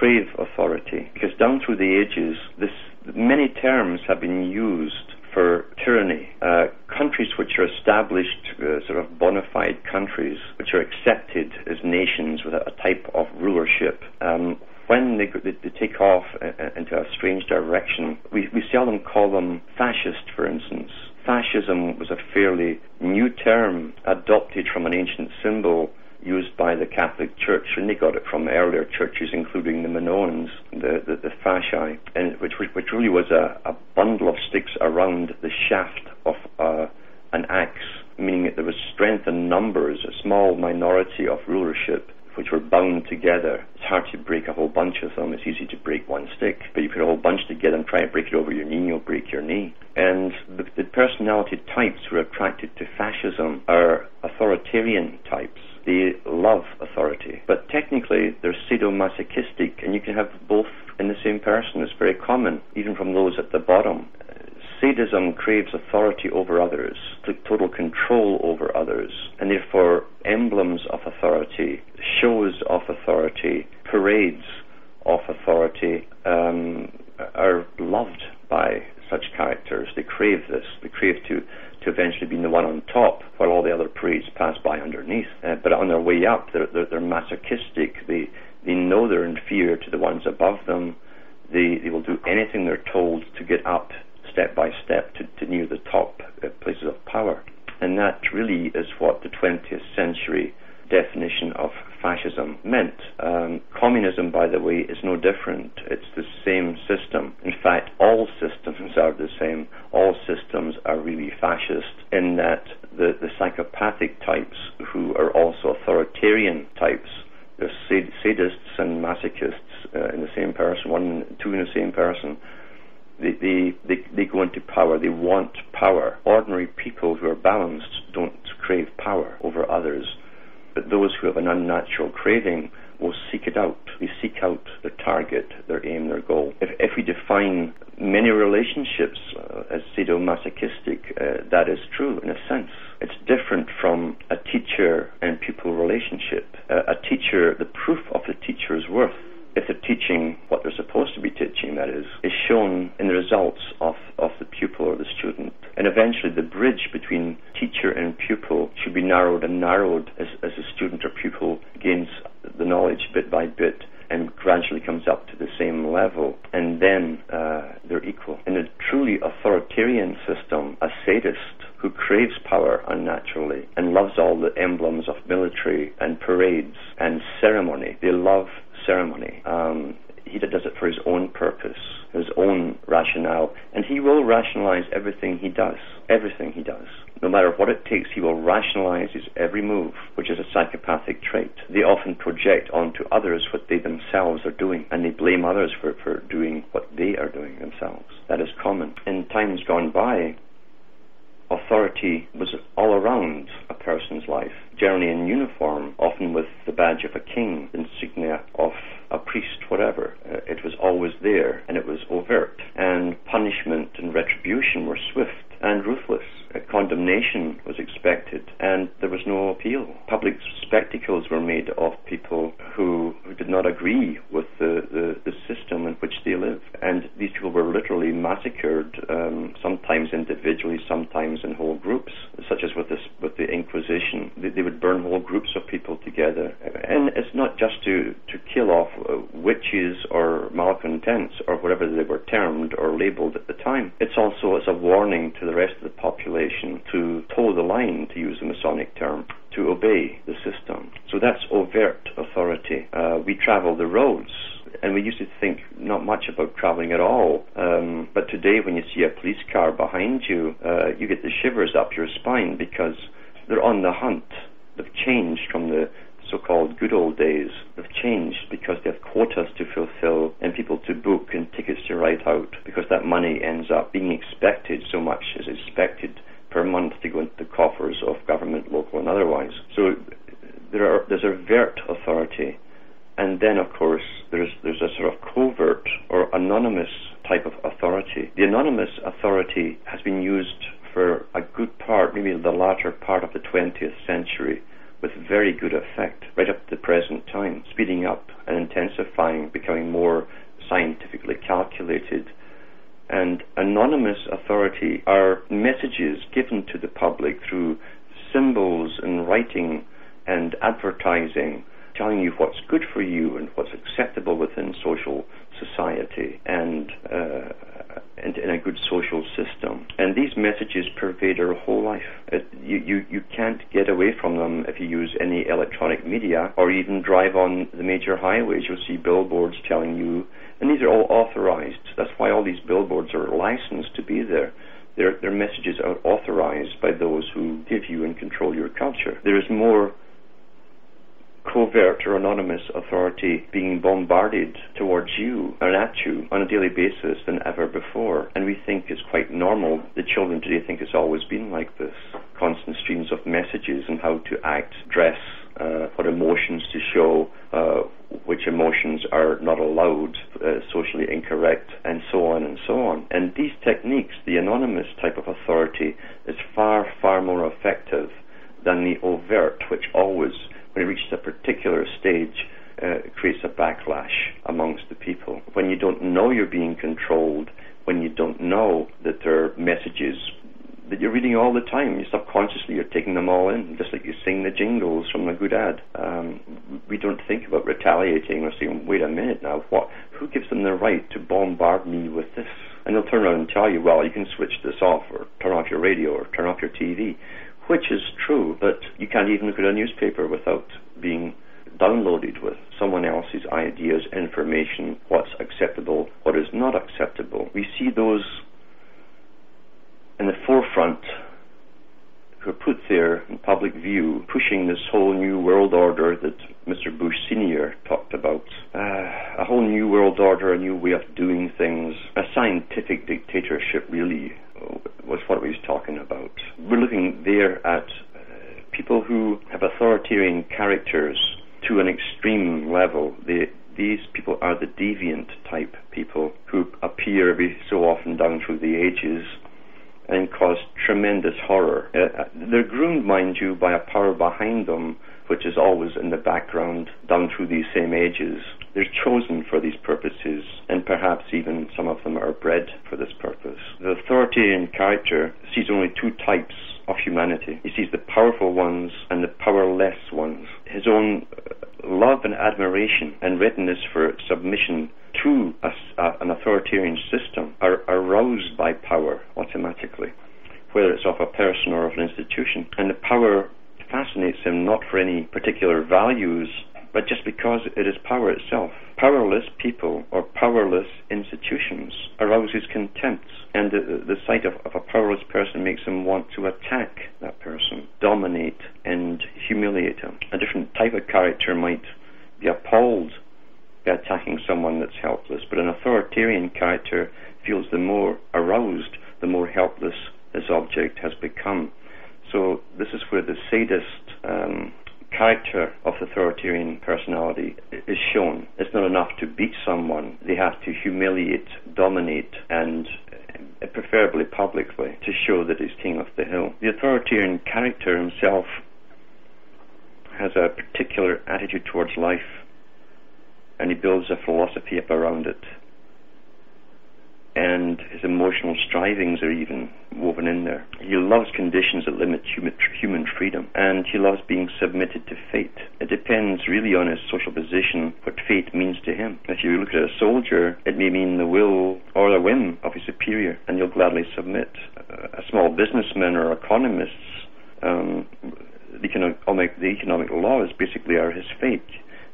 crave authority, because down through the ages, many terms have been used for tyranny. Countries which are established, sort of bona fide countries, which are accepted as nations with a type of rulership, when they take off into a strange direction, we seldom call them fascist, for instance. Fascism was a fairly new term adopted from an ancient symbol used by the Catholic Church, and they got it from earlier churches, including the Minoans, the fasci, and which really was a bundle of sticks around the shaft of an axe, meaning that there was strength in numbers, a small minority of rulership, which were bound together. It's hard to break a whole bunch of them. It's easy to break one stick, but you put a whole bunch together and try to break it over your knee, and you'll break your knee. And the personality types who are attracted to fascism are authoritarian types. They love authority, but technically they're sadomasochistic, and you can have both in the same person. It's very common, even from those at the bottom. Sadism craves authority over others, total control over others, and therefore emblems of authority, shows of authority, parades of authority are loved by such characters. They crave this. They crave to eventually be the one on top while all the other parades pass by underneath. But on their way up, they're masochistic. They know they're inferior to the ones above them. They will do anything they're told to get up step by step to near the top places of power. And that really is what the 20th century definition of fascism meant. Communism, by the way, is no different. It's the same system. In fact, all systems are the same. All systems are really fascist, in that the psychopathic types, who are also authoritarian types, there's sadists and masochists in the same person, two in the same person. They go into power. They want power. Ordinary people who are balanced don't crave power over others, but those who have an unnatural craving will seek it out. They seek out their target, their aim, their goal. If we define many relationships as sadomasochistic, that is true in a sense. It's different from a teacher and pupil relationship. A teacher, the proof of the teacher's worth, if they're teaching what they're supposed to be teaching, that is shown in the results of the pupil or the student. And eventually the bridge between teacher and pupil should be narrowed and narrowed as the student or pupil gains the knowledge bit by bit and gradually comes up to the same level, and then they're equal. In a truly authoritarian system, a sadist who craves power unnaturally and loves all the emblems of military and parades and ceremony, they love ceremony. He does it for his own purpose, his own rationale, and he will rationalize everything he does. Everything he does. No matter what it takes, he will rationalize his every move, which is a psychopathic trait. They often project onto others what they themselves are doing, and they blame others for doing what they are doing themselves. That is common. In times gone by, authority was all around a person's life, generally in uniform, often with the badge of a king, insignia of a priest, whatever. It was always there, and it was overt. And punishment and retribution were swift and ruthless. Condemnation was expected, and there was no appeal. Public spectacles were made of people who did not agree with the system in which they lived. And these people were literally massacred, sometimes individually, sometimes in whole groups, such as with the Inquisition. They would burn whole groups of people together. And it's not just to kill off witches or malcontents or whatever they were termed or labeled at the time. It's also as a warning to the rest of the population to toe the line, to use the Masonic term, to obey the system. So that's overt authority. We travel the roads, and we used to think not much about traveling at all. But today, when you see a police car behind you, you get the shivers up your spine, because they're on the hunt. They've changed from the so-called good old days. They've changed because they have quotas to fulfill and people to book and tickets to write out, because that money ends up being expected. So much is expected per month to go into the coffers of government, local and otherwise. So there's overt authority, and then of course there's a sort of covert or anonymous type of authority. The anonymous authority has been used for a good part, maybe the latter part of the 20th century, with very good effect, right up to the present time, speeding up an intensifying, becoming more scientifically calculated. And anonymous authority are messages given to the public through symbols and writing and advertising, telling you what's good for you and what's acceptable within social society and in a good social system. And these messages pervade our whole life. You can't get away from them if you use any electronic media or even drive on the major highways. You'll see billboards telling you, and these are all authorized. That's why all these billboards are licensed to be there. Their messages are authorized by those who give you and control your culture. There is more covert or anonymous authority being bombarded towards you and at you on a daily basis than ever before. And we think it's quite normal. The children today think it's always been like this. Constant streams of messages on how to act, dress, what emotions to show, which emotions are not allowed, socially incorrect, and so on and so on. And these techniques, the anonymous type of authority, is far, far more effective than the overt, which always, when it reaches a particular stage, creates a backlash amongst the people. When you don't know you're being controlled, when you don't know that there are messages that you're reading all the time, you subconsciously you're taking them all in, just like you sing the jingles from a good ad. We don't think about retaliating or saying, wait a minute now, who gives them the right to bombard me with this? And they'll turn around and tell you, well, you can switch this off, or turn off your radio, or turn off your TV, which is true, but you can't even look at a newspaper without being downloaded with someone else's ideas, information, what's acceptable, what is not acceptable. We see those in the forefront who are put there in public view, pushing this whole new world order that Mr. Bush Sr. talked about. A whole new world order, a new way of doing things, a scientific dictatorship really was what he was talking about. We're looking there at people who have authoritarian characters to an extreme level. These people are the deviant type people who appear every so often down through the ages and cause tremendous horror. They're groomed, mind you, by a power behind them, which is always in the background down through these same ages. They're chosen for these purposes, and perhaps even some of them are bred for this purpose. The authoritarian character sees only two types of humanity. He sees the powerful ones and the powerless ones. His own love and admiration and readiness for submission to an authoritarian system are aroused by power automatically, whether it's of a person or of an institution. And the power fascinates him not for any particular values, but just because it is power itself. Powerless people or powerless institutions arouse his contempt, and the sight of a powerless person makes him want to attack that person, dominate and humiliate him. A different type of character might be appalled by attacking someone that's helpless, but an authoritarian character feels the more aroused, the more helpless this object has become. So this is where the sadist character of the authoritarian personality is shown. It's not enough to beat someone. They have to humiliate, dominate, and preferably publicly, to show that he's king of the hill. The authoritarian character himself has a particular attitude towards life, and he builds a philosophy up around it. And his emotional strivings are even woven in there. He loves conditions that limit human freedom, and he loves being submitted to fate. It depends really on his social position what fate means to him. If you look at a soldier, it may mean the will or the whim of his superior, and you'll gladly submit. A small businessman or economists, the economic laws basically are his fate.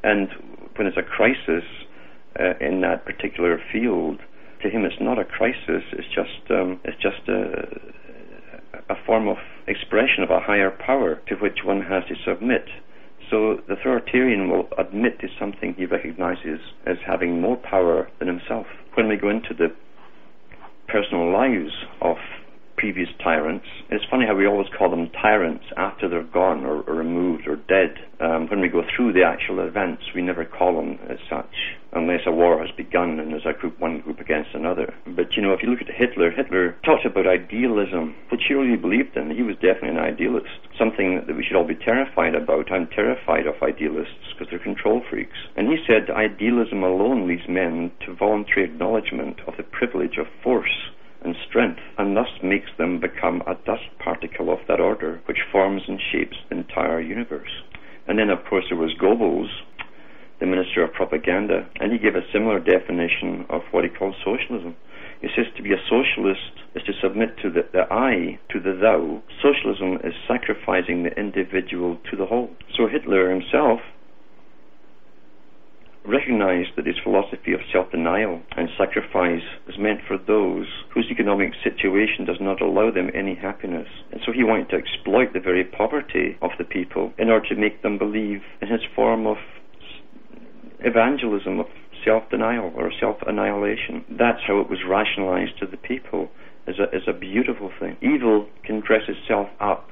And when it's a crisis in that particular field, to him, it's not a crisis. It's just a form of expression of a higher power to which one has to submit. So the authoritarian will admit to something he recognizes as having more power than himself. When we go into the personal lives of previous tyrants, it's funny how we always call them tyrants after they're gone or removed or dead. When we go through the actual events, we never call them as such, unless a war has begun and there's one group against another. But if you look at Hitler talked about idealism, which he really believed in. He was definitely an idealist. something that we should all be terrified about. I'm terrified of idealists because they're control freaks. And he said idealism alone leads men to voluntary acknowledgement of the privilege of force and strength, and thus makes them become a dust particle of that order which forms and shapes the entire universe. And then, of course, there was Goebbels, the Minister of Propaganda, and he gave a similar definition of what he called socialism. He says to be a socialist is to submit to the I, to the thou. Socialism is sacrificing the individual to the whole. So Hitler himself recognized that his philosophy of self-denial and sacrifice is meant for those whose economic situation does not allow them any happiness. And so he wanted to exploit the very poverty of the people in order to make them believe in his form of evangelism, of self-denial or self-annihilation. That's how it was rationalized to the people, as a beautiful thing. Evil can dress itself up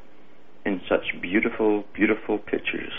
in such beautiful, beautiful pictures.